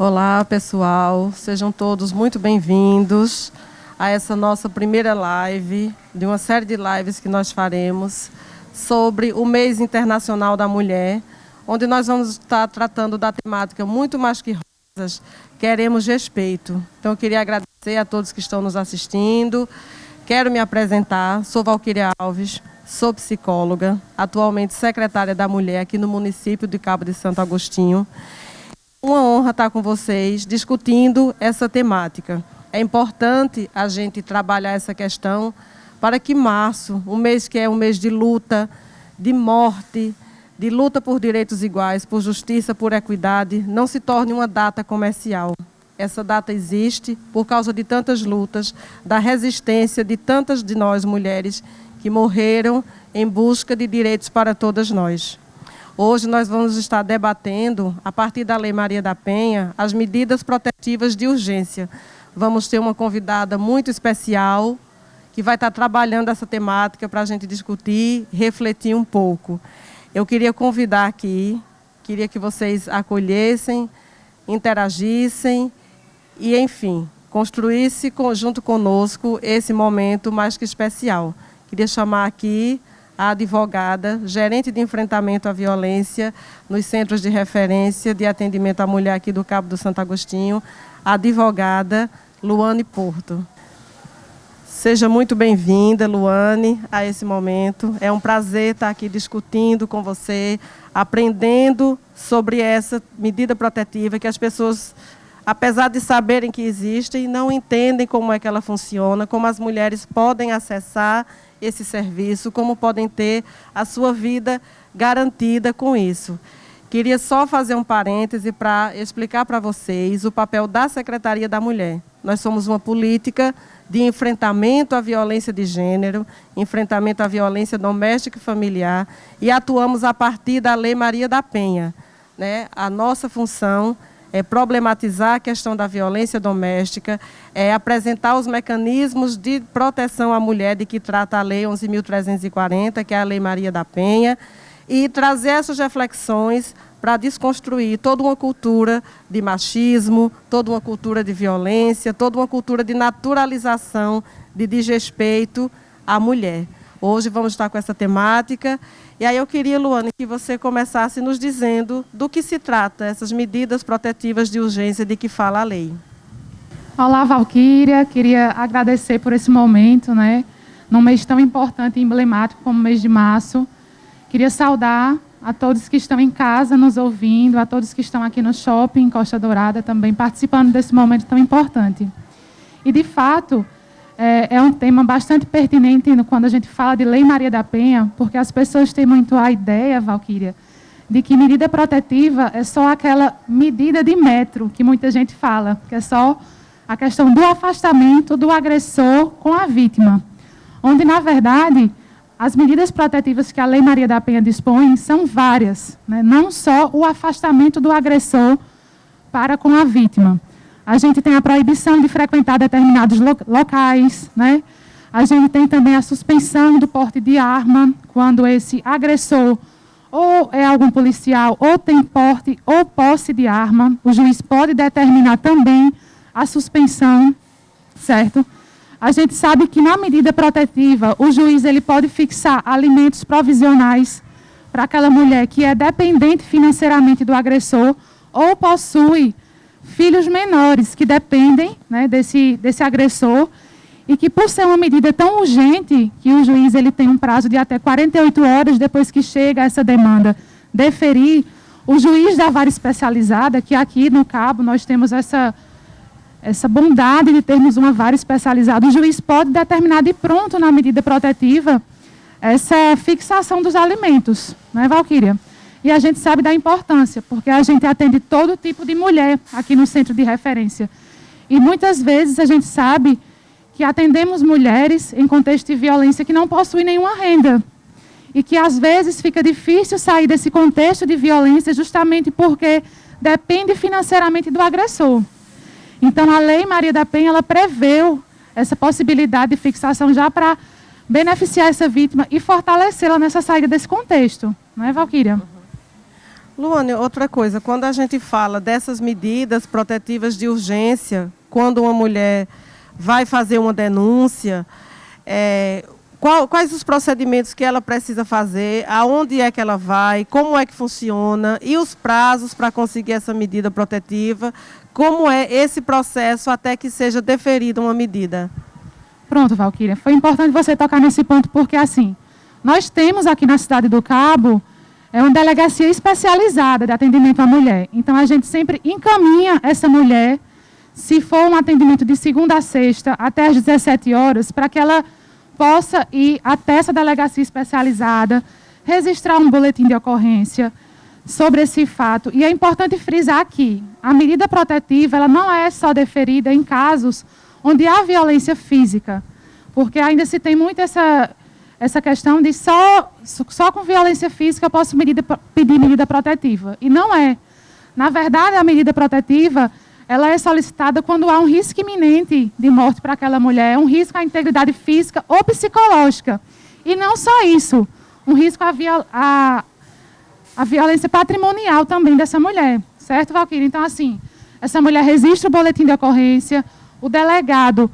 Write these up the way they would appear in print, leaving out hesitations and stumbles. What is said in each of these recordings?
Olá, pessoal. Sejam todos muito bem-vindos a essa nossa primeira live, de uma série de lives que nós faremos sobre o Mês Internacional da Mulher, onde nós vamos estar tratando da temática muito mais que rosas, queremos respeito. Então, eu queria agradecer a todos que estão nos assistindo. Quero me apresentar, sou Valquíria Alves, sou psicóloga, atualmente secretária da Mulher aqui no município de Cabo de Santo Agostinho. Uma honra estar com vocês discutindo essa temática. É importante a gente trabalhar essa questão para que março, um mês que é um mês de luta, de morte, de luta por direitos iguais, por justiça, por equidade, não se torne uma data comercial. Essa data existe por causa de tantas lutas, da resistência de tantas de nós mulheres que morreram em busca de direitos para todas nós. Hoje nós vamos estar debatendo, a partir da Lei Maria da Penha, as medidas protetivas de urgência. Vamos ter uma convidada muito especial que vai estar trabalhando essa temática para a gente discutir, refletir um pouco. Eu queria convidar aqui, queria que vocês acolhessem, interagissem e, enfim, construísse junto conosco esse momento mais que especial. Queria chamar aqui a advogada, gerente de enfrentamento à violência nos centros de referência de atendimento à mulher aqui do Cabo do Santo Agostinho, a advogada Luane Porto. Seja muito bem-vinda, Luane, a esse momento. É um prazer estar aqui discutindo com você, aprendendo sobre essa medida protetiva que as pessoas, apesar de saberem que existem, não entendem como é que ela funciona, como as mulheres podem acessar esse serviço, como podem ter a sua vida garantida com isso. Queria só fazer um parêntese para explicar para vocês o papel da Secretaria da Mulher. Nós somos uma política de enfrentamento à violência de gênero, enfrentamento à violência doméstica e familiar, e atuamos a partir da Lei Maria da Penha, né? A nossa função é problematizar a questão da violência doméstica, é apresentar os mecanismos de proteção à mulher de que trata a Lei 11.340, que é a Lei Maria da Penha, e trazer essas reflexões para desconstruir toda uma cultura de machismo, toda uma cultura de violência, toda uma cultura de naturalização, de desrespeito à mulher. Hoje vamos estar com essa temática. E aí eu queria, Luane, que você começasse nos dizendo do que se trata, essas medidas protetivas de urgência de que fala a lei. Olá, Valquíria. Queria agradecer por esse momento, né? Num mês tão importante e emblemático como o mês de março. Queria saudar a todos que estão em casa nos ouvindo, a todos que estão aqui no shopping Costa Dourada também participando desse momento tão importante. E, de fato, é um tema bastante pertinente quando a gente fala de Lei Maria da Penha, porque as pessoas têm muito a ideia, Valquíria, de que medida protetiva é só aquela medida de metro que muita gente fala, que é só a questão do afastamento do agressor com a vítima. Onde, na verdade, as medidas protetivas que a Lei Maria da Penha dispõe são várias, né? Não só o afastamento do agressor para com a vítima. A gente tem a proibição de frequentar determinados locais, né? A gente tem também a suspensão do porte de arma, quando esse agressor ou é algum policial, ou tem porte ou posse de arma. O juiz pode determinar também a suspensão, certo? A gente sabe que na medida protetiva, o juiz ele pode fixar alimentos provisionais para aquela mulher que é dependente financeiramente do agressor ou possui filhos menores que dependem, né, desse agressor e que, por ser uma medida tão urgente, que o juiz ele tem um prazo de até 48 horas depois que chega essa demanda, deferir, o juiz da vara especializada, que aqui no Cabo nós temos essa bondade de termos uma vara especializada, o juiz pode determinar de pronto na medida protetiva essa fixação dos alimentos, não é, Valquíria? E a gente sabe da importância, porque a gente atende todo tipo de mulher aqui no centro de referência. E muitas vezes a gente sabe que atendemos mulheres em contexto de violência que não possuem nenhuma renda. E que às vezes fica difícil sair desse contexto de violência justamente porque depende financeiramente do agressor. Então, a Lei Maria da Penha, ela preveu essa possibilidade de fixação já para beneficiar essa vítima e fortalecê-la nessa saída desse contexto. Não é, Valquíria? Luane, outra coisa, quando a gente fala dessas medidas protetivas de urgência, quando uma mulher vai fazer uma denúncia, quais os procedimentos que ela precisa fazer, aonde é que ela vai, como é que funciona e os prazos para conseguir essa medida protetiva, como é esse processo até que seja deferida uma medida? Pronto, Valquíria. Foi importante você tocar nesse ponto porque, assim, nós temos aqui na Cidade do Cabo uma delegacia especializada de atendimento à mulher. Então, a gente sempre encaminha essa mulher, se for um atendimento de segunda a sexta, até às 17 horas, para que ela possa ir até essa delegacia especializada, registrar um boletim de ocorrência sobre esse fato. E é importante frisar aqui, a medida protetiva ela não é só deferida em casos onde há violência física, porque ainda se tem muito essa questão de só com violência física eu posso pedir medida protetiva. E não é. Na verdade, a medida protetiva ela é solicitada quando há um risco iminente de morte para aquela mulher, um risco à integridade física ou psicológica. E não só isso, um risco à violência patrimonial também dessa mulher. Certo, Valquíria? Então, assim, essa mulher registra o boletim de ocorrência, o delegado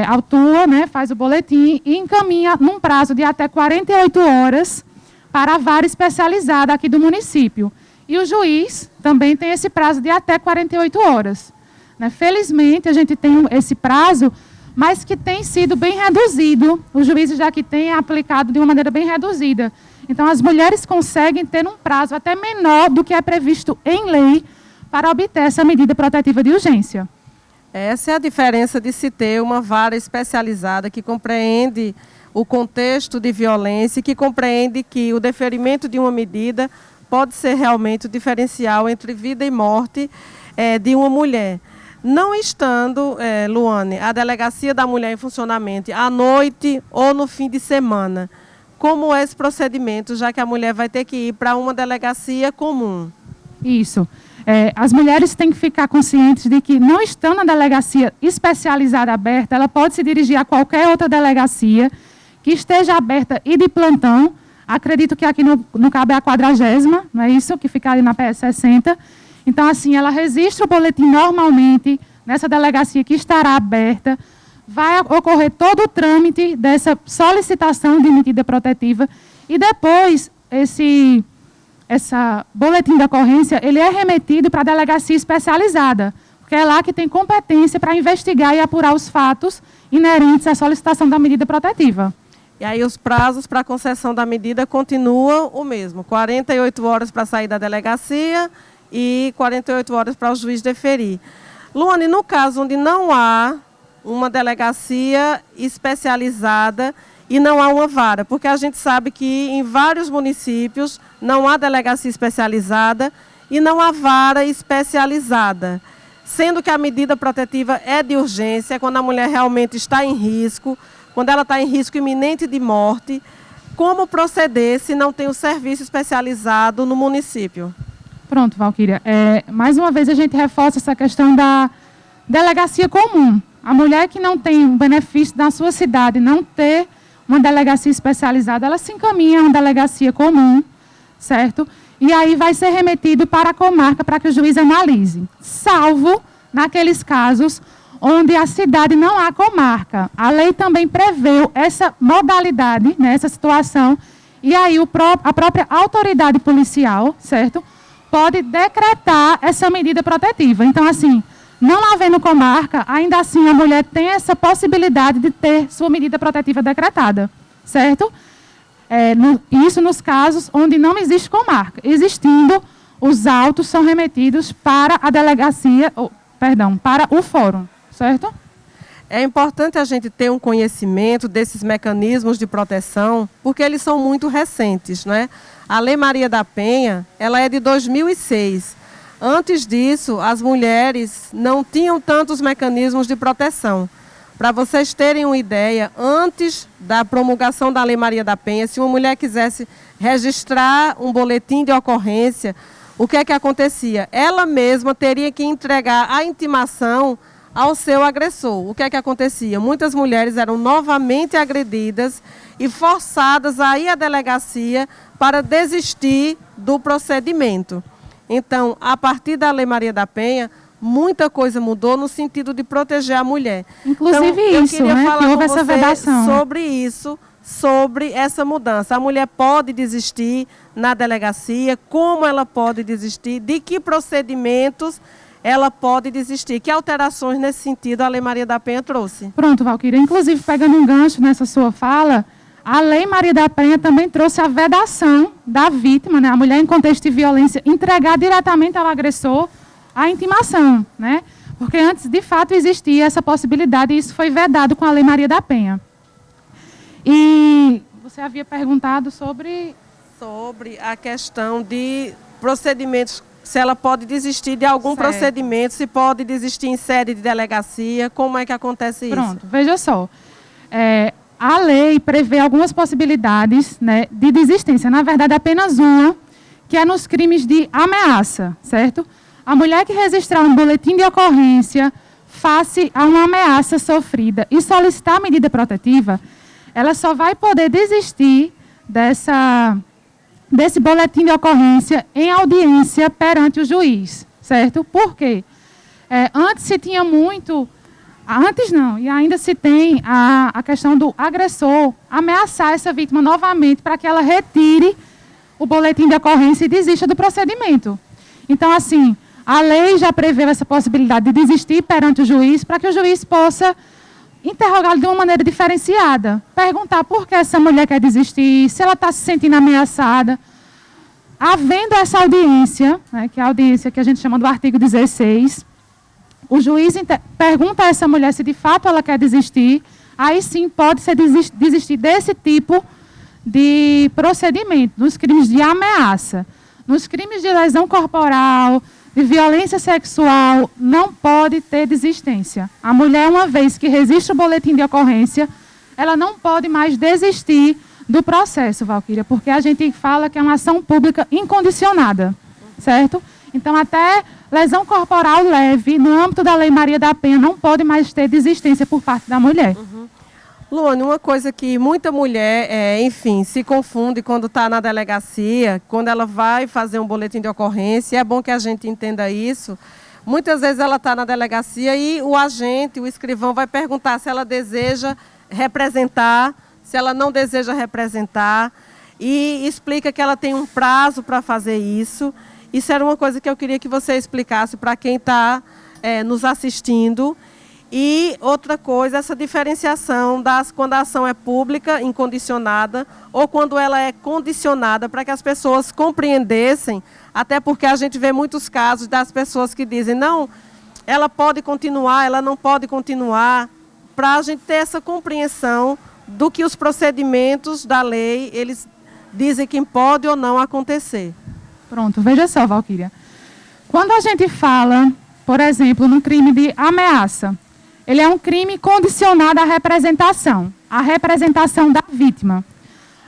autua, né, faz o boletim e encaminha num prazo de até 48 horas para a vara especializada aqui do município. E o juiz também tem esse prazo de até 48 horas. Né? Felizmente, a gente tem esse prazo, mas que tem sido bem reduzido. Os juízes já que têm aplicado de uma maneira bem reduzida. Então, as mulheres conseguem ter um prazo até menor do que é previsto em lei para obter essa medida protetiva de urgência. Essa é a diferença de se ter uma vara especializada que compreende o contexto de violência e que compreende que o deferimento de uma medida pode ser realmente o diferencial entre vida e morte de uma mulher. Não estando, Luane, a Delegacia da Mulher em funcionamento à noite ou no fim de semana, como é esse procedimento, já que a mulher vai ter que ir para uma delegacia comum? Isso. As mulheres têm que ficar conscientes de que, não estando na delegacia especializada aberta, ela pode se dirigir a qualquer outra delegacia que esteja aberta e de plantão. Acredito que aqui no Cabo é a 40ª, não é isso? Que fica ali na PS 60. Então, assim, ela registra o boletim normalmente nessa delegacia que estará aberta. Vai ocorrer todo o trâmite dessa solicitação de medida protetiva e depois esse boletim de ocorrência ele é remetido para a delegacia especializada, porque é lá que tem competência para investigar e apurar os fatos inerentes à solicitação da medida protetiva. E aí os prazos para a concessão da medida continuam o mesmo, 48 horas para sair da delegacia e 48 horas para o juiz deferir. Luane, no caso onde não há uma delegacia especializada e não há uma vara, porque a gente sabe que em vários municípios não há delegacia especializada e não há vara especializada, sendo que a medida protetiva é de urgência, quando a mulher realmente está em risco, quando ela está em risco iminente de morte, como proceder se não tem o serviço especializado no município? Pronto, Valquíria. Mais uma vez a gente reforça essa questão da delegacia comum. A mulher que não tem o benefício na sua cidade, não ter uma delegacia especializada, ela se encaminha a uma delegacia comum, certo? E aí vai ser remetido para a comarca para que o juiz analise. Salvo naqueles casos onde a cidade não há comarca. A lei também prevê essa modalidade, né, essa situação, e aí a própria autoridade policial, certo, pode decretar essa medida protetiva. Então, assim, não havendo comarca, ainda assim a mulher tem essa possibilidade de ter sua medida protetiva decretada, certo? Isso nos casos onde não existe comarca. Existindo, os autos são remetidos para a delegacia, para o fórum, certo? É importante a gente ter um conhecimento desses mecanismos de proteção, porque eles são muito recentes, né? A Lei Maria da Penha, ela é de 2006. Antes disso, as mulheres não tinham tantos mecanismos de proteção. Para vocês terem uma ideia, antes da promulgação da Lei Maria da Penha, se uma mulher quisesse registrar um boletim de ocorrência, o que é que acontecia? Ela mesma teria que entregar a intimação ao seu agressor. O que é que acontecia? Muitas mulheres eram novamente agredidas e forçadas a ir à delegacia para desistir do procedimento. Então, a partir da Lei Maria da Penha, muita coisa mudou no sentido de proteger a mulher. Inclusive então, isso, eu queria falar que houve com essa você vedação. sobre isso, sobre essa mudança. A mulher pode desistir na delegacia, como ela pode desistir, de que procedimentos ela pode desistir. Que alterações nesse sentido a Lei Maria da Penha trouxe? Pronto, Valquíria. Inclusive, pegando um gancho nessa sua fala, a Lei Maria da Penha também trouxe a vedação da vítima, né, a mulher em contexto de violência, entregar diretamente ao agressor a intimação, né? Porque antes, de fato, existia essa possibilidade e isso foi vedado com a Lei Maria da Penha. E você havia perguntado sobre a questão de procedimentos, se ela pode desistir de algum procedimento, se pode desistir em sede de delegacia, como é que acontece isso? Pronto, veja só. A lei prevê algumas possibilidades, né, de desistência. Na verdade, apenas uma, que é nos crimes de ameaça, certo? A mulher que registrar um boletim de ocorrência face a uma ameaça sofrida e solicitar medida protetiva, ela só vai poder desistir desse boletim de ocorrência em audiência perante o juiz, certo? Por quê? Antes se tinha muito... Antes não, e ainda se tem a questão do agressor ameaçar essa vítima novamente para que ela retire o boletim de ocorrência e desista do procedimento. Então, assim, a lei já prevê essa possibilidade de desistir perante o juiz para que o juiz possa interrogá-lo de uma maneira diferenciada. Perguntar por que essa mulher quer desistir, se ela está se sentindo ameaçada. Havendo essa audiência, né, que é a audiência que a gente chama do artigo 16, o juiz pergunta a essa mulher se de fato ela quer desistir, aí sim pode ser desistir desse tipo de procedimento, nos crimes de ameaça. Nos crimes de lesão corporal, de violência sexual, não pode ter desistência. A mulher, uma vez que registra o boletim de ocorrência, ela não pode mais desistir do processo, Valquíria, porque a gente fala que é uma ação pública incondicionada, certo? Então, até lesão corporal leve, no âmbito da Lei Maria da Penha, não pode mais ter desistência por parte da mulher. Luane, uma coisa que muita mulher, enfim, se confunde quando está na delegacia, quando ela vai fazer um boletim de ocorrência, é bom que a gente entenda isso. Muitas vezes ela está na delegacia e o agente, o escrivão, vai perguntar se ela deseja representar, se ela não deseja representar, e explica que ela tem um prazo para fazer isso. Isso era uma coisa que eu queria que você explicasse para quem está nos assistindo. E outra coisa, essa diferenciação quando a ação é pública, incondicionada, ou quando ela é condicionada, para que as pessoas compreendessem, até porque a gente vê muitos casos das pessoas que dizem, não, ela pode continuar, ela não pode continuar, para a gente ter essa compreensão do que os procedimentos da lei, eles dizem que pode ou não acontecer. Pronto, veja só, Valquíria. Quando a gente fala, por exemplo, num crime de ameaça, ele é um crime condicionado à representação da vítima.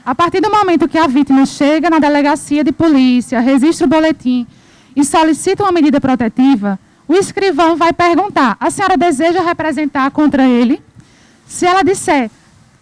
A partir do momento que a vítima chega na delegacia de polícia, registra o boletim e solicita uma medida protetiva, o escrivão vai perguntar, a senhora deseja representar contra ele? Se ela disser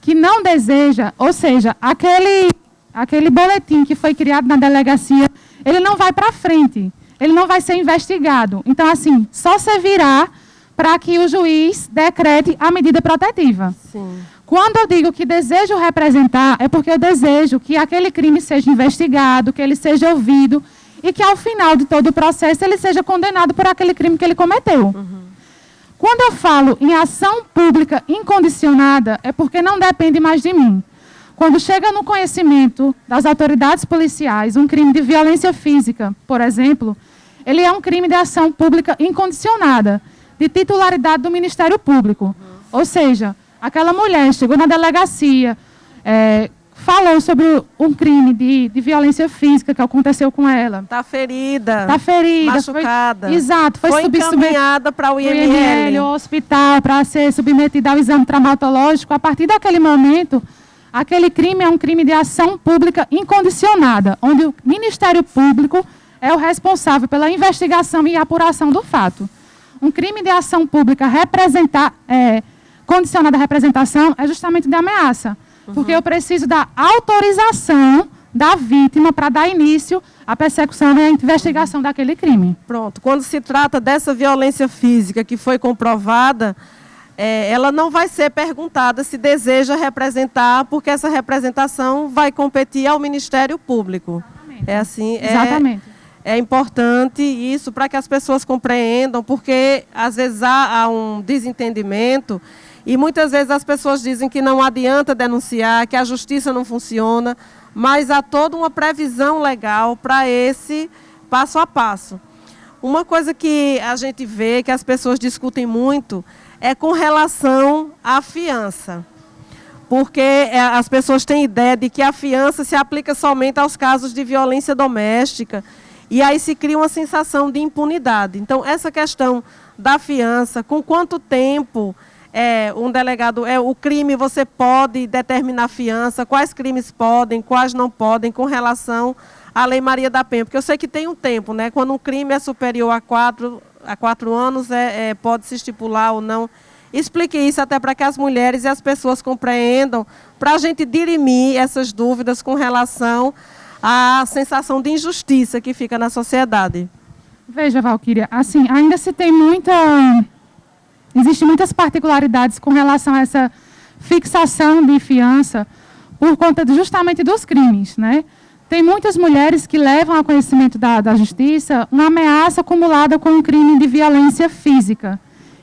que não deseja, ou seja, aquele boletim que foi criado na delegacia, ele não vai para frente, ele não vai ser investigado. Então, assim, só servirá para que o juiz decrete a medida protetiva. Sim. Quando eu digo que desejo representar, é porque eu desejo que aquele crime seja investigado, que ele seja ouvido e que, ao final de todo o processo, ele seja condenado por aquele crime que ele cometeu. Quando eu falo em ação pública incondicionada, é porque não depende mais de mim. Quando chega no conhecimento das autoridades policiais um crime de violência física, por exemplo, ele é um crime de ação pública incondicionada, de titularidade do Ministério Público. Ou seja, aquela mulher chegou na delegacia, falou sobre um crime de violência física que aconteceu com ela. Está ferida. Está ferida. Machucada. Exato. Foi encaminhada para o IML, o hospital, para ser submetida ao exame traumatológico. A partir daquele momento, aquele crime é um crime de ação pública incondicionada, onde o Ministério Público é o responsável pela investigação e apuração do fato. Um crime de ação pública condicionada à representação é justamente de ameaça. Porque eu preciso da autorização da vítima para dar início à persecução e à investigação daquele crime. Pronto. Quando se trata dessa violência física que foi comprovada, ela não vai ser perguntada se deseja representar, porque essa representação vai competir ao Ministério Público. Exatamente. É assim. Exatamente. É importante isso para que as pessoas compreendam, porque às vezes há um desentendimento e muitas vezes as pessoas dizem que não adianta denunciar, que a justiça não funciona, mas há toda uma previsão legal para esse passo a passo. Uma coisa que a gente vê, que as pessoas discutem muito, é com relação à fiança. Porque as pessoas têm ideia de que a fiança se aplica somente aos casos de violência doméstica, e aí se cria uma sensação de impunidade. Então, essa questão da fiança, com quanto tempo um delegado, o crime você pode determinar a fiança, quais crimes podem, quais não podem, com relação à Lei Maria da Penha. Porque eu sei que tem um tempo, né? Quando um crime é superior a 4 anos, pode se estipular ou não. Explique isso até para que as mulheres e as pessoas compreendam, para a gente dirimir essas dúvidas com relação à sensação de injustiça que fica na sociedade. Veja, Valquíria, assim, ainda se tem existem muitas particularidades com relação a essa fixação de fiança por conta justamente dos crimes, né? Tem muitas mulheres que levam ao conhecimento da justiça uma ameaça acumulada com um crime de violência física.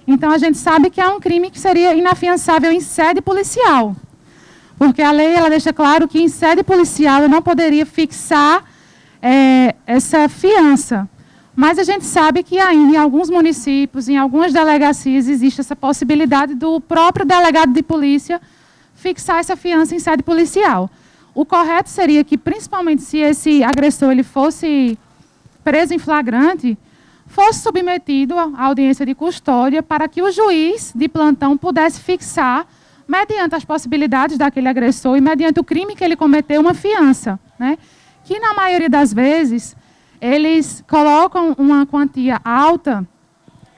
Então, a gente sabe que é um crime que seria inafiançável em sede policial. Porque a lei ela deixa claro que em sede policial eu não poderia fixar essa fiança. Mas a gente sabe que ainda em alguns municípios, em algumas delegacias, existe essa possibilidade do próprio delegado de polícia fixar essa fiança em sede policial. O correto seria que, principalmente se esse agressor ele fosse preso em flagrante, fosse submetido à audiência de custódia para que o juiz de plantão pudesse fixar, mediante as possibilidades daquele agressor e mediante o crime que ele cometeu, uma fiança, né? Que, na maioria das vezes, eles colocam uma quantia alta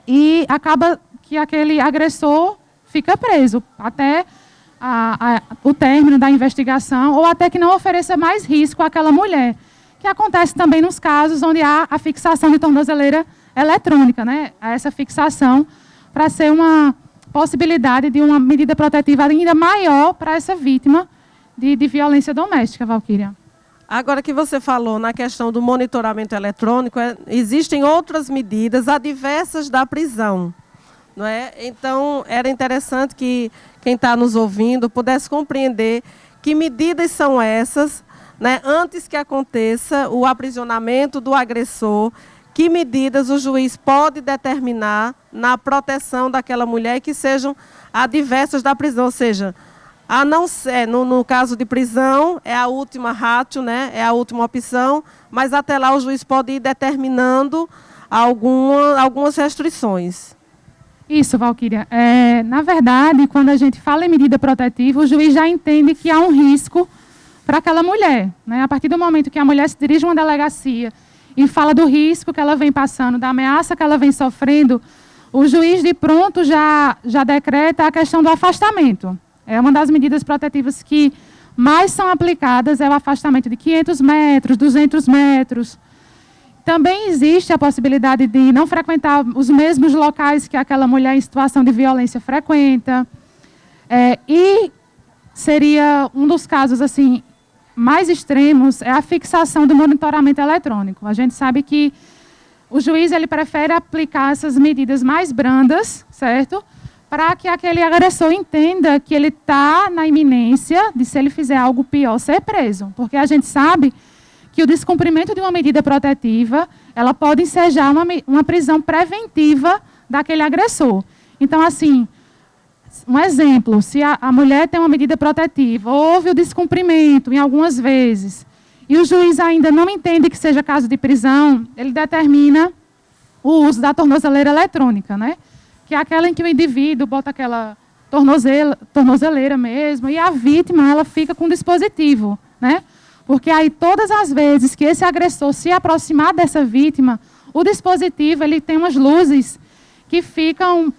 e acaba que aquele agressor fica preso até o término da investigação ou até que não ofereça mais risco àquela mulher, que acontece também nos casos onde há a fixação de tornozeleira eletrônica, né? Essa fixação para ser uma possibilidade de uma medida protetiva ainda maior para essa vítima de violência doméstica, Valquíria. Agora que você falou na questão do monitoramento eletrônico, existem outras medidas adversas da prisão, não é? Então, era interessante que quem está nos ouvindo pudesse compreender que medidas são essas, né, antes que aconteça o aprisionamento do agressor, que medidas o juiz pode determinar na proteção daquela mulher que sejam adversas da prisão, ou seja, a não ser, no caso de prisão, é a última ratio, né? É a última opção, mas até lá o juiz pode ir determinando algumas restrições. Isso, Valquíria. Na verdade, quando a gente fala em medida protetiva, o juiz já entende que há um risco para aquela mulher, né? A partir do momento que a mulher se dirige a uma delegacia e fala do risco que ela vem passando, da ameaça que ela vem sofrendo, o juiz de pronto já decreta a questão do afastamento. É uma das medidas protetivas que mais são aplicadas, é o afastamento de 500 metros, 200 metros. Também existe a possibilidade de não frequentar os mesmos locais que aquela mulher em situação de violência frequenta. E seria um dos casos assim, mais extremos, é a fixação do monitoramento eletrônico. A gente sabe que o juiz ele prefere aplicar essas medidas mais brandas, certo? Para que aquele agressor entenda que ele está na iminência de, se ele fizer algo pior, ser preso. Porque a gente sabe que o descumprimento de uma medida protetiva, ela pode ensejar uma prisão preventiva daquele agressor. Então, assim, um exemplo, se a mulher tem uma medida protetiva, houve o descumprimento em algumas vezes, e o juiz ainda não entende que seja caso de prisão, ele determina o uso da tornozeleira eletrônica, né? Que é aquela em que o indivíduo bota aquela tornozeleira mesmo, e a vítima ela fica com o dispositivo, né? Porque aí todas as vezes que esse agressor se aproximar dessa vítima, o dispositivo ele tem umas luzes que ficam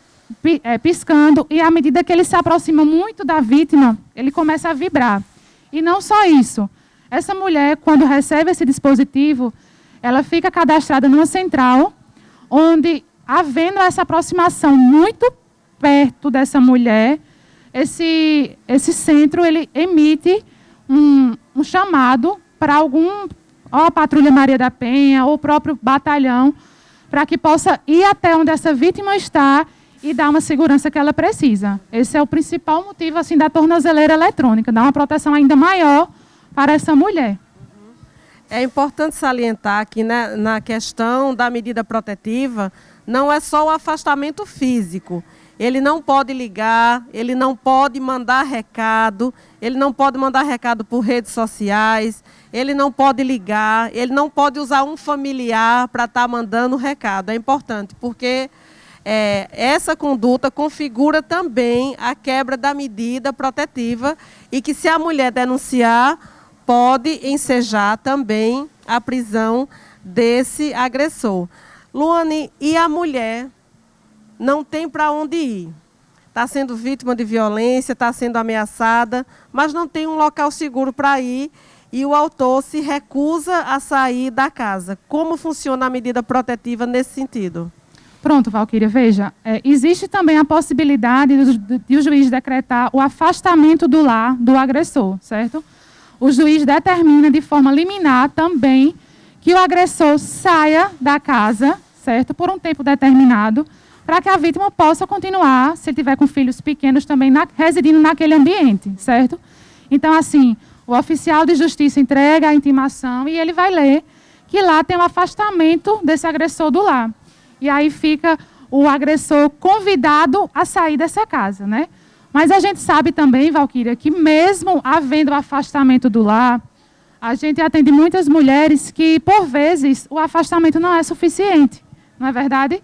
piscando, e à medida que ele se aproxima muito da vítima, ele começa a vibrar. E não só isso, Essa mulher, quando recebe esse dispositivo, ela fica cadastrada numa central, onde, havendo essa aproximação muito perto dessa mulher, esse centro ele emite um chamado para ou a Patrulha Maria da Penha, ou o próprio batalhão, para que possa ir até onde essa vítima está e dar uma segurança que ela precisa. Esse é o principal motivo assim, da tornozeleira eletrônica, dar uma proteção ainda maior para essa mulher. É importante salientar que, né, na questão da medida protetiva, não é só o afastamento físico. Ele não pode ligar, ele não pode mandar recado, ele não pode mandar recado por redes sociais, ele não pode ligar, ele não pode usar um familiar para estar mandando recado. É importante, porque essa conduta configura também a quebra da medida protetiva e que, se a mulher denunciar, pode ensejar também a prisão desse agressor. Luane, e a mulher não tem para onde ir? Está sendo vítima de violência, está sendo ameaçada, mas não tem um local seguro para ir e o autor se recusa a sair da casa. Como funciona a medida protetiva nesse sentido? Pronto, Valquíria, veja, existe também a possibilidade de o juiz decretar o afastamento do lar do agressor, certo? O juiz determina de forma liminar também que o agressor saia da casa, certo? Por um tempo determinado, para que a vítima possa continuar, se tiver com filhos pequenos também, residindo naquele ambiente, certo? Então, assim, o oficial de justiça entrega a intimação e ele vai ler que lá tem um afastamento desse agressor do lar. E aí fica o agressor convidado a sair dessa casa, né? Mas a gente sabe também, Valquíria, que mesmo havendo o afastamento do lar, a gente atende muitas mulheres que, por vezes, o afastamento não é suficiente, não é verdade?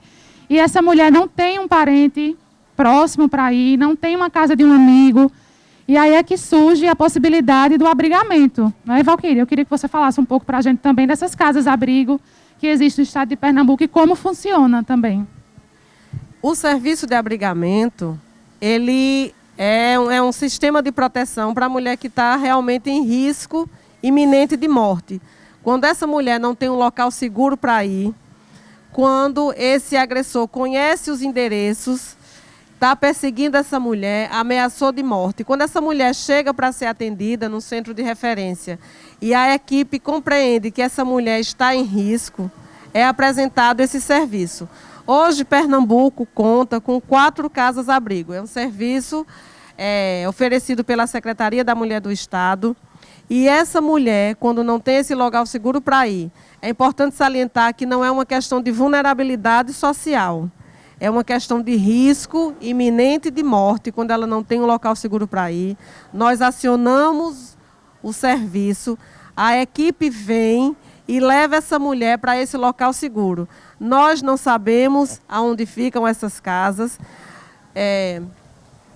E essa mulher não tem um parente próximo para ir, não tem uma casa de um amigo. E aí é que surge a possibilidade do abrigamento. Não é, Valquíria? Eu queria que você falasse um pouco para a gente também dessas casas-abrigo que existem no estado de Pernambuco e como funciona também. O serviço de abrigamento, ele é um sistema de proteção para a mulher que está realmente em risco iminente de morte. Quando essa mulher não tem um local seguro para ir, quando esse agressor conhece os endereços, está perseguindo essa mulher, ameaçou de morte. Quando essa mulher chega para ser atendida no centro de referência e a equipe compreende que essa mulher está em risco, é apresentado esse serviço. Hoje, Pernambuco conta com 4 casas-abrigo. É um serviço oferecido pela Secretaria da Mulher do Estado. E essa mulher, quando não tem esse local seguro para ir, é importante salientar que não é uma questão de vulnerabilidade social. É uma questão de risco iminente de morte, quando ela não tem um local seguro para ir. Nós acionamos o serviço, a equipe vem e leva essa mulher para esse local seguro. Nós não sabemos aonde ficam essas casas,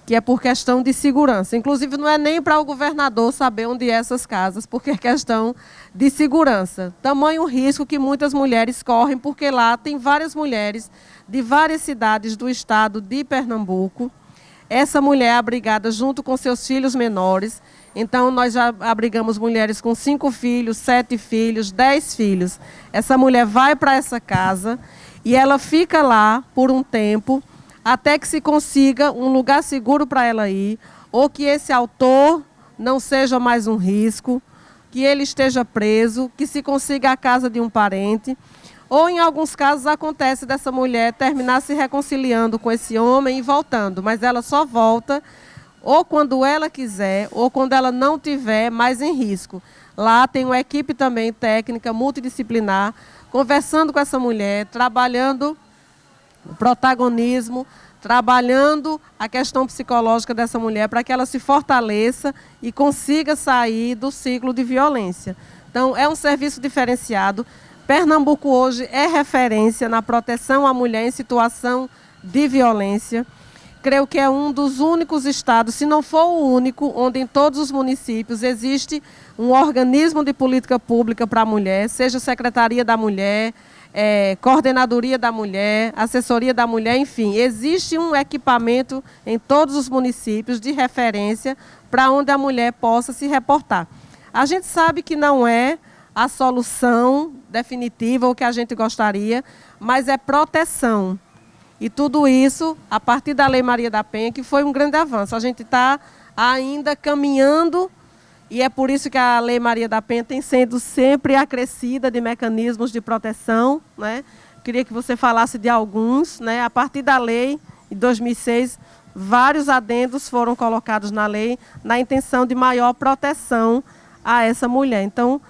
que é por questão de segurança. Inclusive, não é nem para o governador saber onde é essas casas, porque é questão de segurança. Tamanho risco que muitas mulheres correm, porque lá tem várias mulheres de várias cidades do estado de Pernambuco. Essa mulher é abrigada junto com seus filhos menores. Então, nós já abrigamos mulheres com 5 filhos, 7 filhos, 10 filhos. Essa mulher vai para essa casa e ela fica lá por um tempo, até que se consiga um lugar seguro para ela ir, ou que esse autor não seja mais um risco, que ele esteja preso, que se consiga a casa de um parente. Ou, em alguns casos, acontece dessa mulher terminar se reconciliando com esse homem e voltando, mas ela só volta ou quando ela quiser, ou quando ela não tiver mais em risco. Lá tem uma equipe também técnica, multidisciplinar, conversando com essa mulher, trabalhando o protagonismo, trabalhando a questão psicológica dessa mulher para que ela se fortaleça e consiga sair do ciclo de violência. Então, é um serviço diferenciado. Pernambuco hoje é referência na proteção à mulher em situação de violência. Creio que é um dos únicos estados, se não for o único, onde em todos os municípios existe um organismo de política pública para a mulher, seja Secretaria da Mulher, Coordenadoria da Mulher, Assessoria da Mulher, enfim, existe um equipamento em todos os municípios de referência para onde a mulher possa se reportar. A gente sabe que não é a solução definitiva ou que a gente gostaria, mas é proteção. E tudo isso a partir da Lei Maria da Penha, que foi um grande avanço. A gente está ainda caminhando e é por isso que a Lei Maria da Penha tem sido sempre acrescida de mecanismos de proteção, né? Queria que você falasse de alguns, né? A partir da lei de 2006, vários adendos foram colocados na lei na intenção de maior proteção a essa mulher. Então,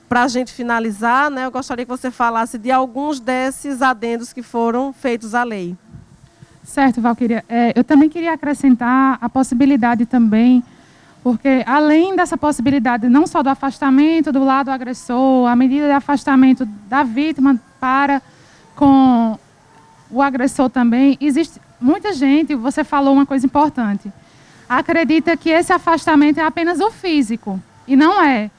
para a gente finalizar, né, eu gostaria que você falasse de alguns desses adendos que foram feitos à lei. Certo, Valquíria. Eu também queria acrescentar a possibilidade também, porque além dessa possibilidade não só do afastamento do lado agressor, a medida de afastamento da vítima para com o agressor também, existe muita gente, você falou uma coisa importante, acredita que esse afastamento é apenas o físico, e não é.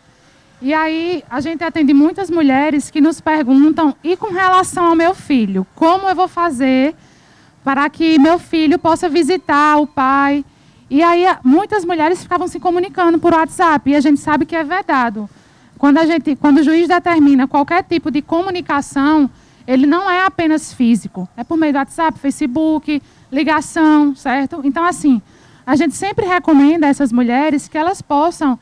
E aí a gente atende muitas mulheres que nos perguntam, e com relação ao meu filho, como eu vou fazer para que meu filho possa visitar o pai? E aí muitas mulheres ficavam se comunicando por WhatsApp, e a gente sabe que é vedado. Quando o juiz determina qualquer tipo de comunicação, ele não é apenas físico, é por meio do WhatsApp, Facebook, ligação, certo? Então, assim, a gente sempre recomenda a essas mulheres que elas possam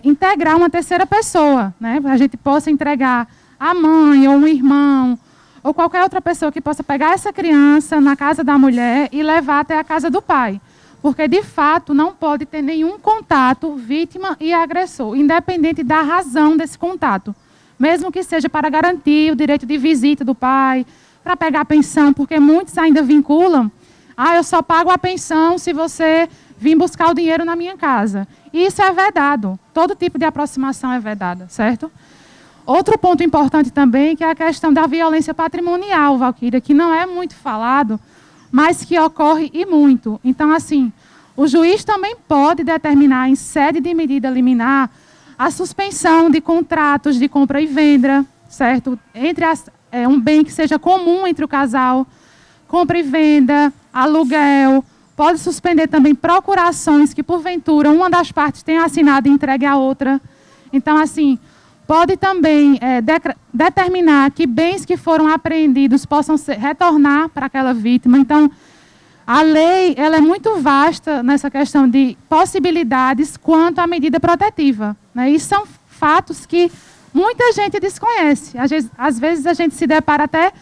integrar uma terceira pessoa, né? A gente possa entregar a mãe ou um irmão ou qualquer outra pessoa que possa pegar essa criança na casa da mulher e levar até a casa do pai. Porque, de fato, não pode ter nenhum contato vítima e agressor, independente da razão desse contato. Mesmo que seja para garantir o direito de visita do pai, para pegar a pensão, porque muitos ainda vinculam, eu só pago a pensão se você vir buscar o dinheiro na minha casa. E isso é vedado. Todo tipo de aproximação é vedada, certo? Outro ponto importante também, que é a questão da violência patrimonial, Valquíria, que não é muito falado, mas que ocorre e muito. Então, assim, o juiz também pode determinar, em sede de medida liminar, a suspensão de contratos de compra e venda, certo? Um bem que seja comum entre o casal, compra e venda, aluguel, pode suspender também procurações que, porventura, uma das partes tenha assinado e entregue à outra. Então, assim, pode também determinar que bens que foram apreendidos possam retornar para aquela vítima. Então, a lei ela é muito vasta nessa questão de possibilidades quanto à medida protetiva, né? E são fatos que muita gente desconhece. Às vezes a gente se depara até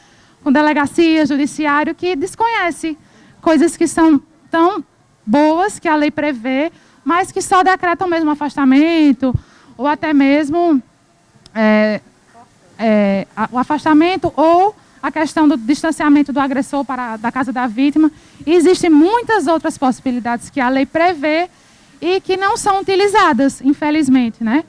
com delegacia, judiciário, que desconhece coisas que são tão boas que a lei prevê, mas que só decretam mesmo afastamento, ou até mesmo o afastamento ou a questão do distanciamento do agressor da casa da vítima. E existem muitas outras possibilidades que a lei prevê e que não são utilizadas, infelizmente, né?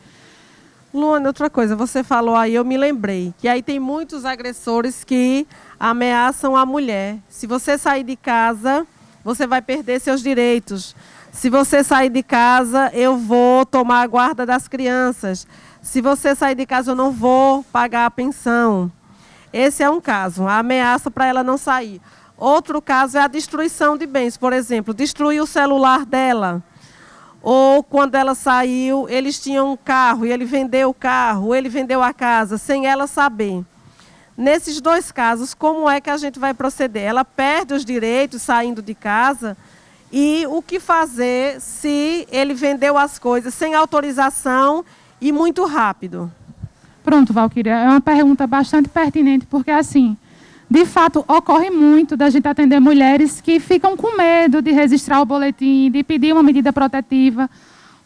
Luana, outra coisa, você falou aí, eu me lembrei, que aí tem muitos agressores que ameaçam a mulher. Se você sair de casa, você vai perder seus direitos. Se você sair de casa, eu vou tomar a guarda das crianças. Se você sair de casa, eu não vou pagar a pensão. Esse é um caso, a ameaça para ela não sair. Outro caso é a destruição de bens. Por exemplo, destruir o celular dela. Ou quando ela saiu, eles tinham um carro e ele vendeu o carro, ou ele vendeu a casa, sem ela saber. Nesses dois casos, como é que a gente vai proceder? Ela perde os direitos saindo de casa, e o que fazer se ele vendeu as coisas sem autorização e muito rápido? Pronto, Valquíria, é uma pergunta bastante pertinente, porque, assim, de fato, ocorre muito da gente atender mulheres que ficam com medo de registrar o boletim, de pedir uma medida protetiva,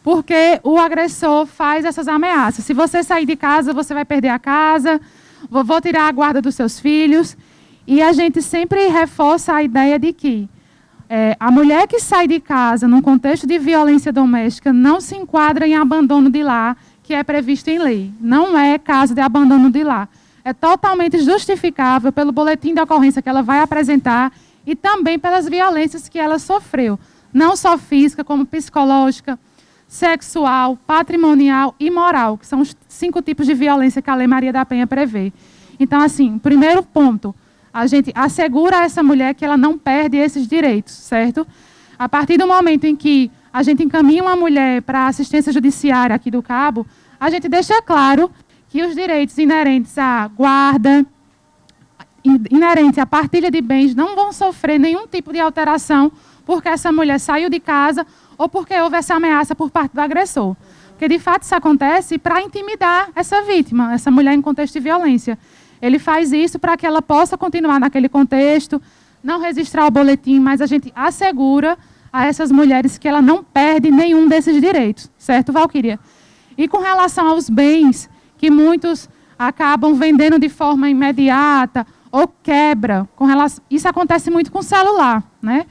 porque o agressor faz essas ameaças. Se você sair de casa, você vai perder a casa, vou tirar a guarda dos seus filhos. E a gente sempre reforça a ideia de que a mulher que sai de casa num contexto de violência doméstica não se enquadra em abandono de lar, que é previsto em lei. Não é caso de abandono de lar. É totalmente justificável pelo boletim de ocorrência que ela vai apresentar e também pelas violências que ela sofreu, não só física, como psicológica, sexual, patrimonial e moral, que são os 5 tipos de violência que a Lei Maria da Penha prevê. Então, assim, primeiro ponto, a gente assegura a essa mulher que ela não perde esses direitos, certo? A partir do momento em que a gente encaminha uma mulher para a assistência judiciária aqui do Cabo, a gente deixa claro que os direitos inerentes à guarda, inerentes à partilha de bens, não vão sofrer nenhum tipo de alteração porque essa mulher saiu de casa ou porque houve essa ameaça por parte do agressor. Porque, de fato, isso acontece para intimidar essa vítima, essa mulher em contexto de violência. Ele faz isso para que ela possa continuar naquele contexto, não registrar o boletim, mas a gente assegura a essas mulheres que ela não perde nenhum desses direitos. Certo, Valquíria? E com relação aos bens, que muitos acabam vendendo de forma imediata ou quebra, isso acontece muito com o celular, né?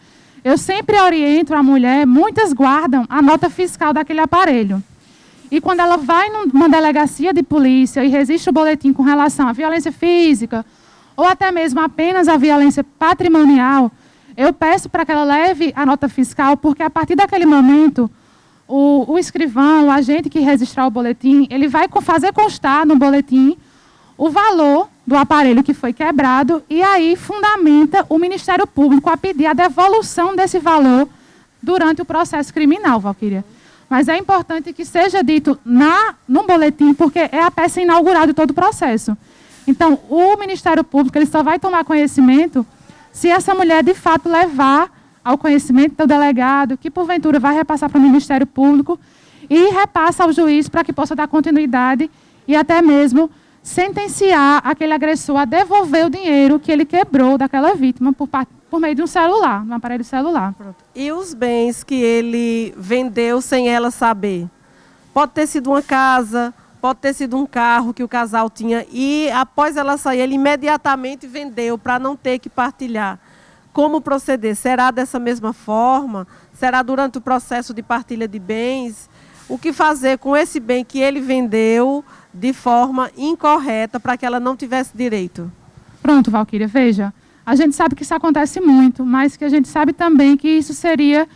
Eu sempre oriento a mulher, muitas guardam a nota fiscal daquele aparelho. E quando ela vai numa delegacia de polícia e registra o boletim com relação à violência física, ou até mesmo apenas à violência patrimonial, eu peço para que ela leve a nota fiscal, porque a partir daquele momento, o escrivão, o agente que registrar o boletim, ele vai fazer constar no boletim o valor do aparelho que foi quebrado e aí fundamenta o Ministério Público a pedir a devolução desse valor durante o processo criminal, Valquíria. Mas é importante que seja dito no boletim, porque é a peça inaugural de todo o processo. Então, o Ministério Público ele só vai tomar conhecimento se essa mulher, de fato, levar ao conhecimento do delegado, que, porventura, vai repassar para o Ministério Público e repassa ao juiz para que possa dar continuidade e até mesmo sentenciar aquele agressor a devolver o dinheiro que ele quebrou daquela vítima por meio de um celular, um aparelho celular. Pronto. E os bens que ele vendeu sem ela saber? Pode ter sido uma casa, pode ter sido um carro que o casal tinha e após ela sair, ele imediatamente vendeu para não ter que partilhar. Como proceder? Será dessa mesma forma? Será durante o processo de partilha de bens? O que fazer com esse bem que ele vendeu de forma incorreta para que ela não tivesse direito? Pronto, Valquíria, veja. A gente sabe que isso acontece muito, mas que a gente sabe também que isso seria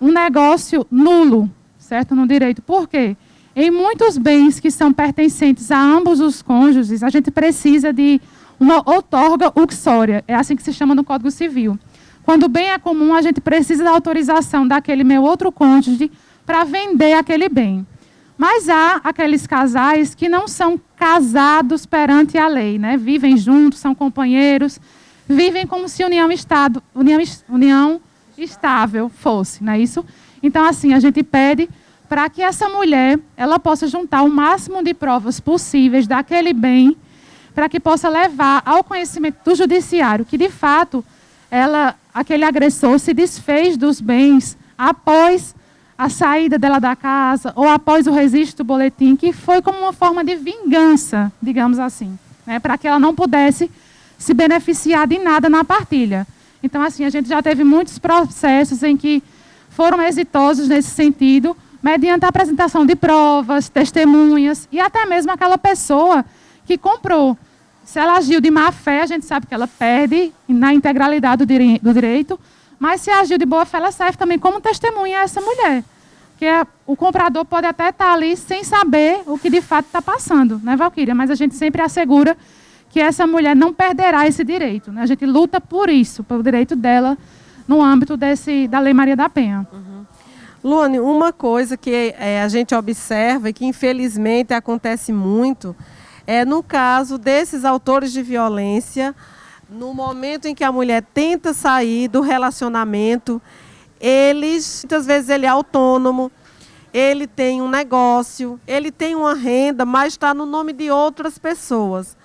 um negócio nulo, certo? No direito. Por quê? Em muitos bens que são pertencentes a ambos os cônjuges, a gente precisa de uma outorga uxória. É assim que se chama no Código Civil. Quando o bem é comum, a gente precisa da autorização daquele meu outro cônjuge para vender aquele bem. Mas há aqueles casais que não são casados perante a lei, né? Vivem juntos, são companheiros, vivem como se união estável fosse, não é isso? Então, assim, a gente pede para que essa mulher ela possa juntar o máximo de provas possíveis daquele bem, para que possa levar ao conhecimento do judiciário que, de fato, aquele agressor se desfez dos bens após a saída dela da casa ou após o registro do boletim, que foi como uma forma de vingança, digamos assim, né, para que ela não pudesse se beneficiar de nada na partilha. Então, assim, a gente já teve muitos processos em que foram exitosos nesse sentido, mediante a apresentação de provas, testemunhas e até mesmo aquela pessoa que comprou. Se ela agiu de má fé, a gente sabe que ela perde na integralidade do direito, mas se agiu de boa fé, ela serve também como testemunha a essa mulher. Que o comprador pode até estar ali sem saber o que de fato está passando, né, Valquíria? Mas a gente sempre assegura que essa mulher não perderá esse direito, né? A gente luta por isso, pelo direito dela, no âmbito da Lei Maria da Penha. Uhum. Luane, uma coisa que a gente observa e que infelizmente acontece muito é no caso desses autores de violência, no momento em que a mulher tenta sair do relacionamento, muitas vezes ele é autônomo, ele tem um negócio, ele tem uma renda, mas está no nome de outras pessoas.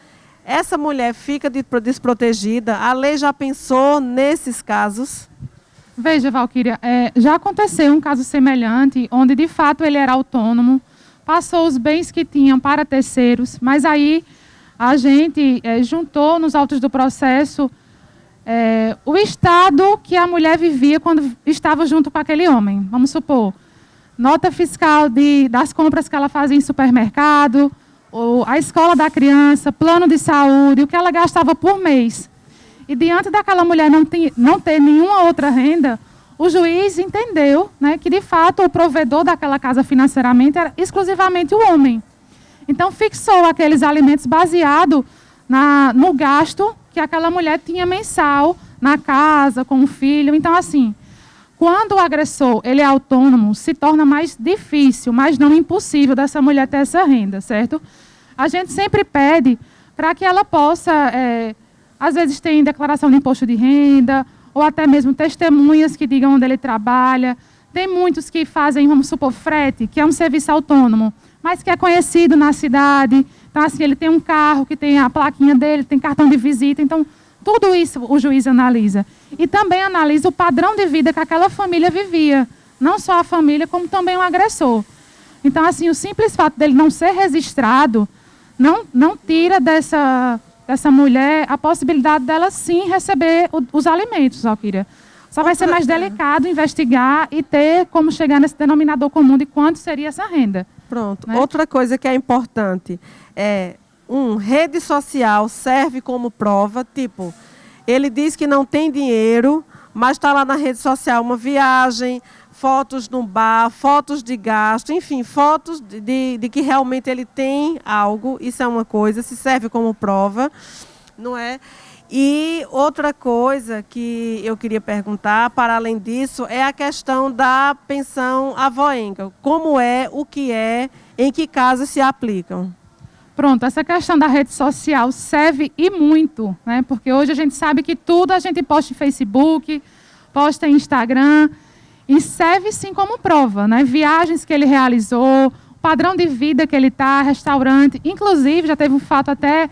Essa mulher fica desprotegida. A lei já pensou nesses casos? Veja, Valquíria, já aconteceu um caso semelhante, onde de fato ele era autônomo, passou os bens que tinham para terceiros, mas aí a gente juntou nos autos do processo o estado que a mulher vivia quando estava junto com aquele homem. Vamos supor, nota fiscal das compras que ela fazia em supermercado, a escola da criança, plano de saúde, o que ela gastava por mês. E diante daquela mulher não ter nenhuma outra renda, o juiz entendeu, né, que, de fato, o provedor daquela casa financeiramente era exclusivamente o homem. Então, fixou aqueles alimentos baseado no gasto que aquela mulher tinha mensal na casa, com o filho. Então, assim, quando o agressor ele é autônomo, se torna mais difícil, mas não impossível dessa mulher ter essa renda, certo? A gente sempre pede para que ela possa, às vezes tem declaração de imposto de renda, ou até mesmo testemunhas que digam onde ele trabalha. Tem muitos que fazem, vamos supor, frete, que é um serviço autônomo, mas que é conhecido na cidade. Então, assim, ele tem um carro que tem a plaquinha dele, tem cartão de visita. Então, tudo isso o juiz analisa. E também analisa o padrão de vida que aquela família vivia. Não só a família, como também o agressor. Então, assim, o simples fato dele não ser registrado não tira dessa mulher a possibilidade dela, sim, receber os alimentos, Valquíria. Só vai ser mais delicado investigar e ter como chegar nesse denominador comum de quanto seria essa renda. Pronto. Né? Outra coisa que é importante é, rede social serve como prova, tipo, ele diz que não tem dinheiro, mas está lá na rede social uma viagem, fotos no bar, fotos de gasto, enfim, fotos de que realmente ele tem algo, isso é uma coisa, se serve como prova, não é? E outra coisa que eu queria perguntar, para além disso, é a questão da pensão avoenga. Como é, o que é, em que casos se aplicam? Pronto, essa questão da rede social serve e muito, né? Porque hoje a gente sabe que tudo a gente posta em Facebook, posta em Instagram, e serve sim como prova, né? Viagens que ele realizou, o padrão de vida que ele está, restaurante. Inclusive, já teve um fato até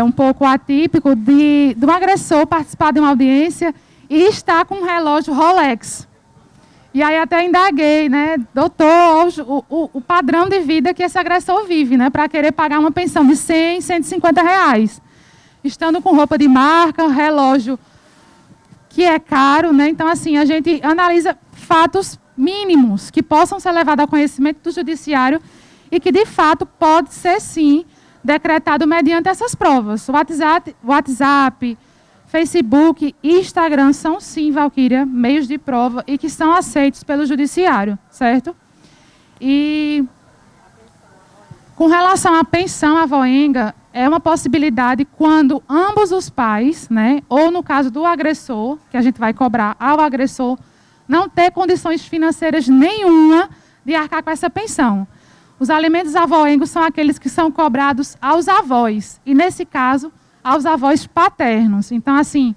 um pouco atípico de um agressor participar de uma audiência e estar com um relógio Rolex. E aí até indaguei, né? Doutor, o padrão de vida que esse agressor vive, né? Para querer pagar uma pensão de 100, 150 reais. Estando com roupa de marca, relógio que é caro, né? Então, assim, a gente analisa fatos mínimos que possam ser levados ao conhecimento do judiciário e que, de fato, pode ser, sim, decretado mediante essas provas. WhatsApp, Facebook e Instagram são, sim, Valquíria, meios de prova e que são aceitos pelo judiciário, certo? E, com relação à pensão avoenga, é uma possibilidade quando ambos os pais, né, ou no caso do agressor, que a gente vai cobrar ao agressor, não ter condições financeiras nenhuma de arcar com essa pensão. Os alimentos avoengos são aqueles que são cobrados aos avós, e nesse caso, aos avós paternos. Então, assim,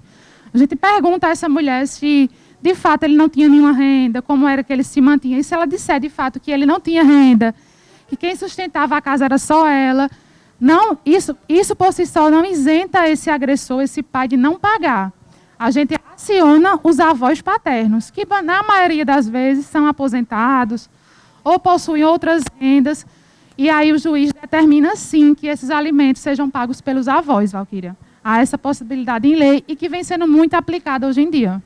a gente pergunta a essa mulher se, de fato, ele não tinha nenhuma renda, como era que ele se mantinha, e se ela disser, de fato, que ele não tinha renda, que quem sustentava a casa era só ela, não, isso por si só não isenta esse agressor, esse pai, de não pagar. A gente aciona os avós paternos, que na maioria das vezes são aposentados ou possuem outras rendas, e aí o juiz determina, sim, que esses alimentos sejam pagos pelos avós, Valquíria. Há essa possibilidade em lei e que vem sendo muito aplicada hoje em dia.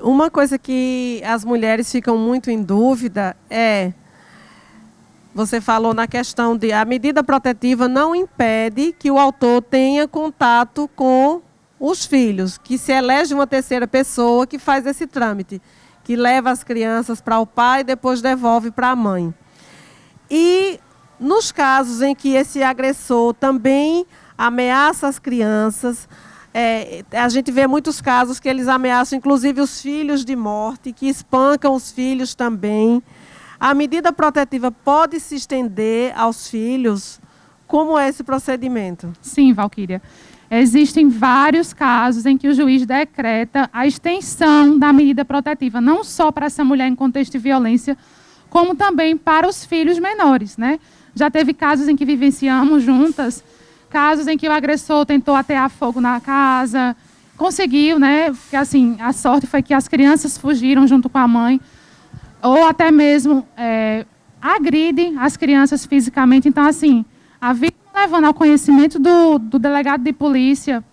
Uma coisa que as mulheres ficam muito em dúvida é... Você falou na questão de a medida protetiva não impede que o autor tenha contato com os filhos, que se elege uma terceira pessoa que faz esse trâmite, que leva as crianças para o pai e depois devolve para a mãe. E nos casos em que esse agressor também ameaça as crianças, a gente vê muitos casos que eles ameaçam inclusive os filhos de morte, que espancam os filhos também. A medida protetiva pode se estender aos filhos? Como é esse procedimento? Sim, Valquíria. Existem vários casos em que o juiz decreta a extensão da medida protetiva, não só para essa mulher em contexto de violência, como também para os filhos menores, né? Já teve casos em que vivenciamos juntas, casos em que o agressor tentou atear fogo na casa, conseguiu, né? Porque, assim, a sorte foi que as crianças fugiram junto com a mãe, ou até mesmo agride as crianças fisicamente. Então, assim, a vítima levando ao conhecimento do delegado de polícia,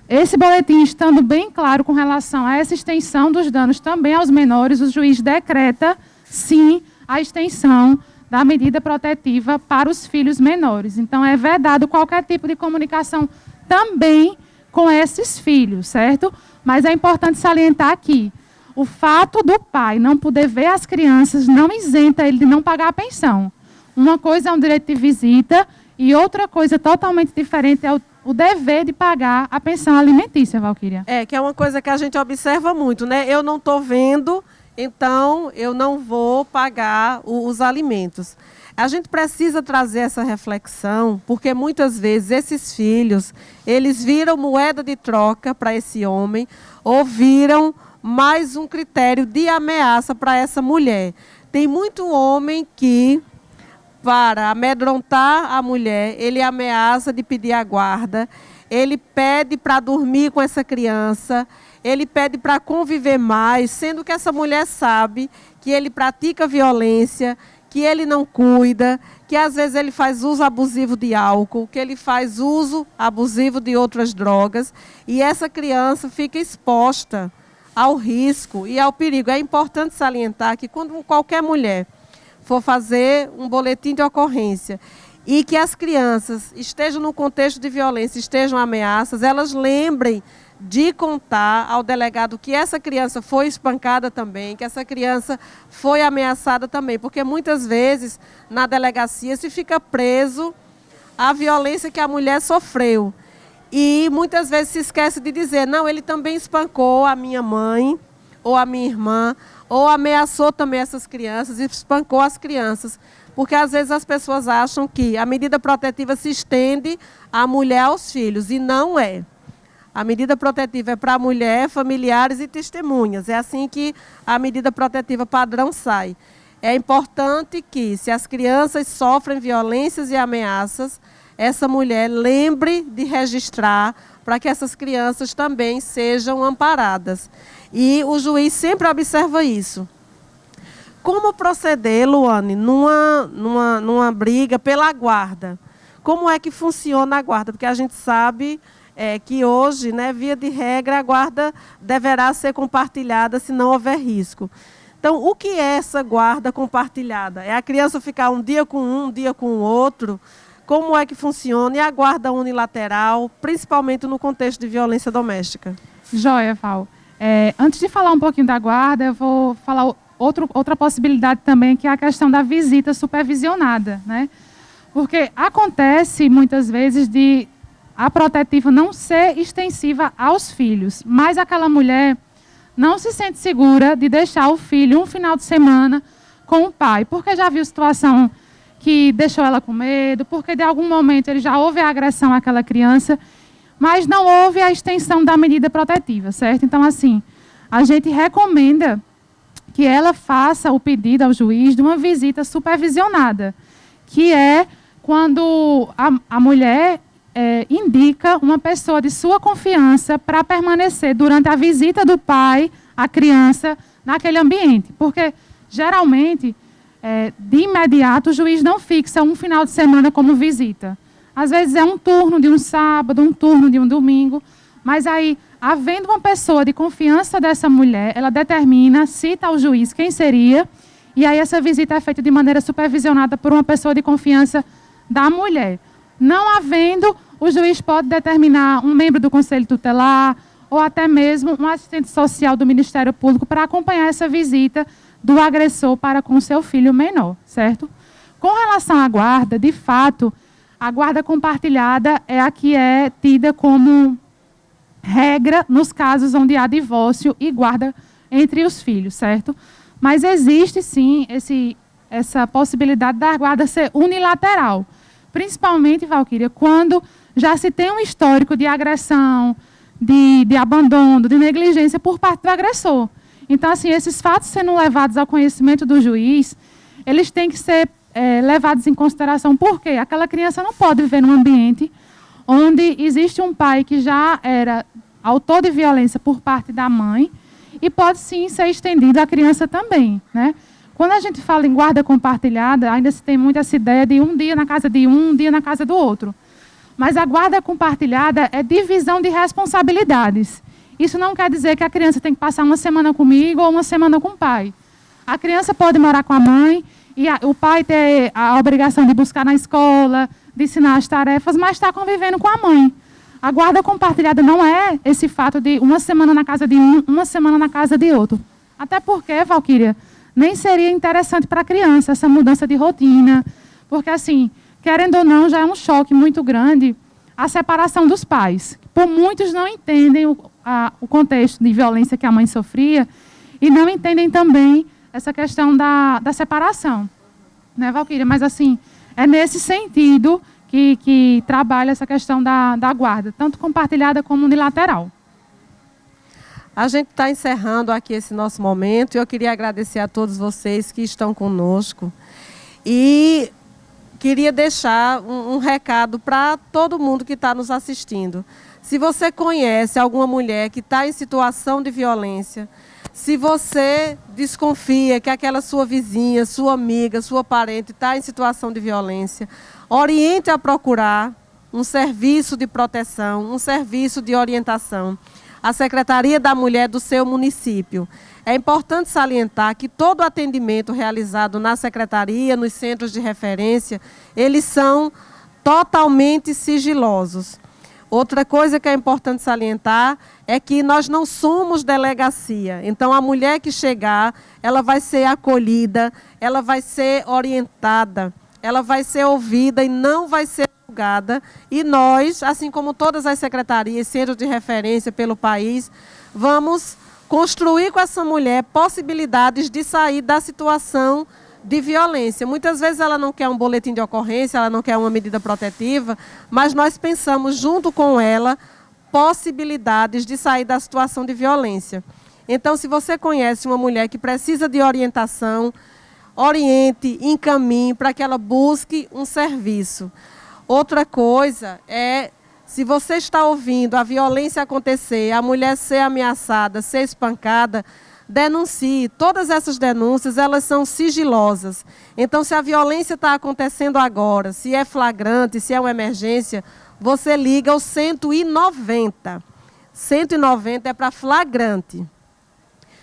esse boletim estando bem claro com relação a essa extensão dos danos também aos menores, o juiz decreta, sim, a extensão da medida protetiva para os filhos menores. Então, é vedado qualquer tipo de comunicação também com esses filhos, certo? Mas é importante salientar aqui, o fato do pai não poder ver as crianças não isenta ele de não pagar a pensão. Uma coisa é um direito de visita E outra coisa totalmente diferente é o dever de pagar a pensão alimentícia, Valquíria. Que é uma coisa que a gente observa muito, né? Eu não estou vendo, então eu não vou pagar os alimentos. A gente precisa trazer essa reflexão, porque muitas vezes esses filhos, eles viram moeda de troca para esse homem, ou viram mais um critério de ameaça para essa mulher. Tem muito homem que, para amedrontar a mulher, ele ameaça de pedir a guarda, ele pede para dormir com essa criança, ele pede para conviver mais, sendo que essa mulher sabe que ele pratica violência, que ele não cuida, que às vezes ele faz uso abusivo de álcool, que ele faz uso abusivo de outras drogas, e essa criança fica exposta ao risco e ao perigo. É importante salientar que quando qualquer mulher for fazer um boletim de ocorrência e que as crianças estejam no contexto de violência, estejam ameaças, elas lembrem de contar ao delegado que essa criança foi espancada também, que essa criança foi ameaçada também, porque muitas vezes na delegacia se fica preso à violência que a mulher sofreu. E muitas vezes se esquece de dizer, não, ele também espancou a minha mãe ou a minha irmã, ou ameaçou também essas crianças e espancou as crianças. Porque às vezes as pessoas acham que a medida protetiva se estende à mulher, aos filhos, e não é. A medida protetiva é para a mulher, familiares e testemunhas. É assim que a medida protetiva padrão sai. É importante que, se as crianças sofrem violências e ameaças, essa mulher lembre de registrar para que essas crianças também sejam amparadas. E o juiz sempre observa isso. Como proceder, Luane, numa briga pela guarda? Como é que funciona a guarda? Porque a gente sabe que hoje, né, via de regra, a guarda deverá ser compartilhada se não houver risco. Então, o que é essa guarda compartilhada? É a criança ficar um dia com um dia com o outro? Como é que funciona? E a guarda unilateral, principalmente no contexto de violência doméstica? Joia, Val. Antes de falar um pouquinho da guarda, eu vou falar outra possibilidade também, que é a questão da visita supervisionada, né? Porque acontece muitas vezes de a protetiva não ser extensiva aos filhos, mas aquela mulher não se sente segura de deixar o filho um final de semana com o pai, porque já viu situação que deixou ela com medo, porque de algum momento ele já houve a agressão àquela criança, mas não houve a extensão da medida protetiva, certo? Então, assim, a gente recomenda que ela faça o pedido ao juiz de uma visita supervisionada, que é quando a mulher indica uma pessoa de sua confiança para permanecer durante a visita do pai à criança naquele ambiente. Porque, geralmente, de imediato, o juiz não fixa um final de semana como visita. Às vezes é um turno de um sábado, um turno de um domingo, mas aí, havendo uma pessoa de confiança dessa mulher, ela determina, cita ao juiz quem seria, e aí essa visita é feita de maneira supervisionada por uma pessoa de confiança da mulher. Não havendo, o juiz pode determinar um membro do Conselho Tutelar ou até mesmo um assistente social do Ministério Público para acompanhar essa visita do agressor para com seu filho menor, certo? Com relação à guarda, de fato, a guarda compartilhada é a que é tida como regra nos casos onde há divórcio e guarda entre os filhos, certo? Mas existe, sim, essa possibilidade da guarda ser unilateral. Principalmente, Valquíria, quando já se tem um histórico de agressão, de abandono, de negligência por parte do agressor. Então, assim, esses fatos sendo levados ao conhecimento do juiz, eles têm que ser levados em consideração, porque aquela criança não pode viver num ambiente onde existe um pai que já era autor de violência por parte da mãe e pode, sim, ser estendido à criança também, né? Quando a gente fala em guarda compartilhada, ainda se tem muito essa ideia de um dia na casa de um dia na casa do outro. Mas a guarda compartilhada é divisão de responsabilidades. Isso não quer dizer que a criança tem que passar uma semana comigo ou uma semana com o pai. A criança pode morar com a mãe e o pai ter a obrigação de buscar na escola, de ensinar as tarefas, mas está convivendo com a mãe. A guarda compartilhada não é esse fato de uma semana na casa de um, uma semana na casa de outro. Até porque, Valquíria, nem seria interessante para a criança essa mudança de rotina. Porque, assim, querendo ou não, já é um choque muito grande a separação dos pais. Por muitos não entendem o contexto de violência que a mãe sofria e não entendem também essa questão da separação. Né, Valquíria? Mas, assim, é nesse sentido que trabalha essa questão da guarda, tanto compartilhada como unilateral. A gente está encerrando aqui esse nosso momento e eu queria agradecer a todos vocês que estão conosco e queria deixar um recado para todo mundo que está nos assistindo. Se você conhece alguma mulher que está em situação de violência, se você desconfia que aquela sua vizinha, sua amiga, sua parente está em situação de violência, oriente a procurar um serviço de proteção, um serviço de orientação, a Secretaria da Mulher do seu município. É importante salientar que todo o atendimento realizado na Secretaria, nos centros de referência, eles são totalmente sigilosos. Outra coisa que é importante salientar é que nós não somos delegacia. Então, a mulher que chegar, ela vai ser acolhida, ela vai ser orientada, ela vai ser ouvida e não vai ser julgada. E nós, assim como todas as secretarias, centros de referência pelo país, vamos construir com essa mulher possibilidades de sair da situação de violência. Muitas vezes ela não quer um boletim de ocorrência, ela não quer uma medida protetiva, mas nós pensamos junto com ela possibilidades de sair da situação de violência. Então, se você conhece uma mulher que precisa de orientação, oriente, encaminhe para que ela busque um serviço. Outra coisa é, se você está ouvindo a violência acontecer, a mulher ser ameaçada, ser espancada, denuncie. Todas essas denúncias, elas são sigilosas. Então, se a violência está acontecendo agora, se é flagrante, se é uma emergência, você liga ao 190. 190 é para flagrante.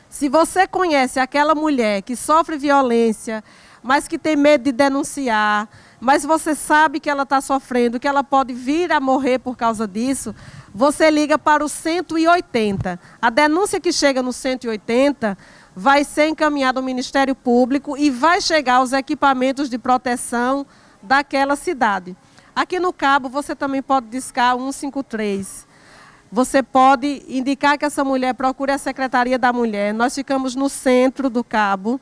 Se você conhece aquela mulher que sofre violência, mas que tem medo de denunciar, mas você sabe que ela está sofrendo, que ela pode vir a morrer por causa disso, você liga para o 180. A denúncia que chega no 180 vai ser encaminhada ao Ministério Público e vai chegar aos equipamentos de proteção daquela cidade. Aqui no Cabo, você também pode discar 153. Você pode indicar que essa mulher procure a Secretaria da Mulher. Nós ficamos no centro do Cabo,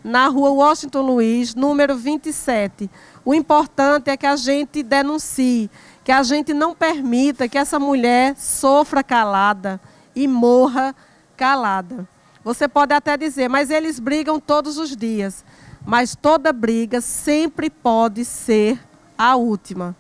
na rua Washington Luiz, número 27. O importante é que a gente denuncie, que a gente não permita que essa mulher sofra calada e morra calada. Você pode até dizer, mas eles brigam todos os dias. Mas toda briga sempre pode ser a última.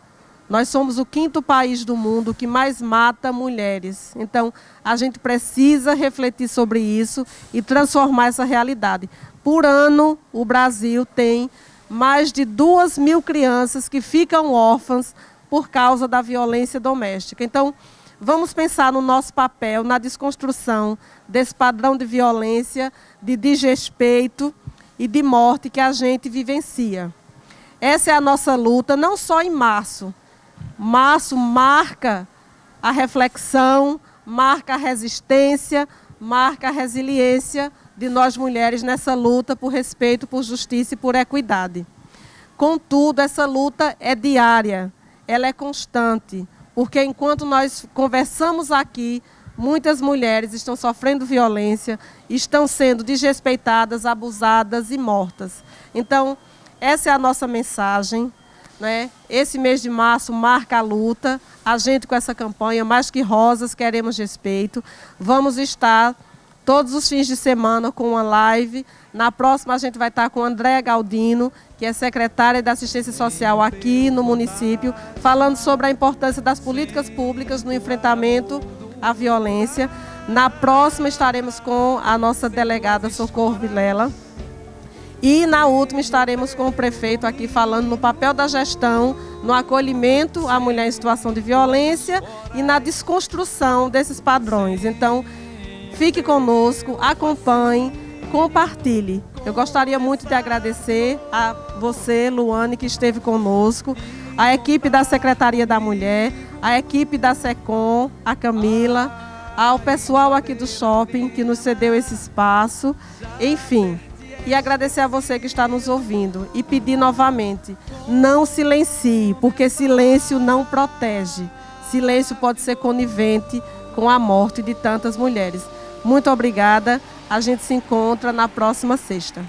Nós somos o 5º país do mundo que mais mata mulheres. Então, a gente precisa refletir sobre isso e transformar essa realidade. Por ano, o Brasil tem mais de 2.000 crianças que ficam órfãs por causa da violência doméstica. Então, vamos pensar no nosso papel, na desconstrução desse padrão de violência, de desrespeito e de morte que a gente vivencia. Essa é a nossa luta, não só em março. Março marca a reflexão, marca a resistência, marca a resiliência de nós mulheres nessa luta por respeito, por justiça e por equidade. Contudo, essa luta é diária, ela é constante, porque enquanto nós conversamos aqui, muitas mulheres estão sofrendo violência, estão sendo desrespeitadas, abusadas e mortas. Então, essa é a nossa mensagem, né? Esse mês de março marca a luta, a gente com essa campanha, Mais Que Rosas, Queremos Respeito. Vamos estar todos os fins de semana com uma live. Na próxima a gente vai estar com a Andréa Galdino, que é secretária da Assistência Social aqui no município, falando sobre a importância das políticas públicas no enfrentamento à violência. Na próxima estaremos com a nossa delegada Socorro Vilela. E na última estaremos com o prefeito aqui falando no papel da gestão, no acolhimento à mulher em situação de violência e na desconstrução desses padrões. Então, fique conosco, acompanhe, compartilhe. Eu gostaria muito de agradecer a você, Luane, que esteve conosco, a equipe da Secretaria da Mulher, a equipe da SECOM, a Camila, ao pessoal aqui do shopping que nos cedeu esse espaço. Enfim, E agradecer a você que está nos ouvindo e pedir novamente, não silencie, porque silêncio não protege. Silêncio pode ser conivente com a morte de tantas mulheres. Muito obrigada. A gente se encontra na próxima sexta.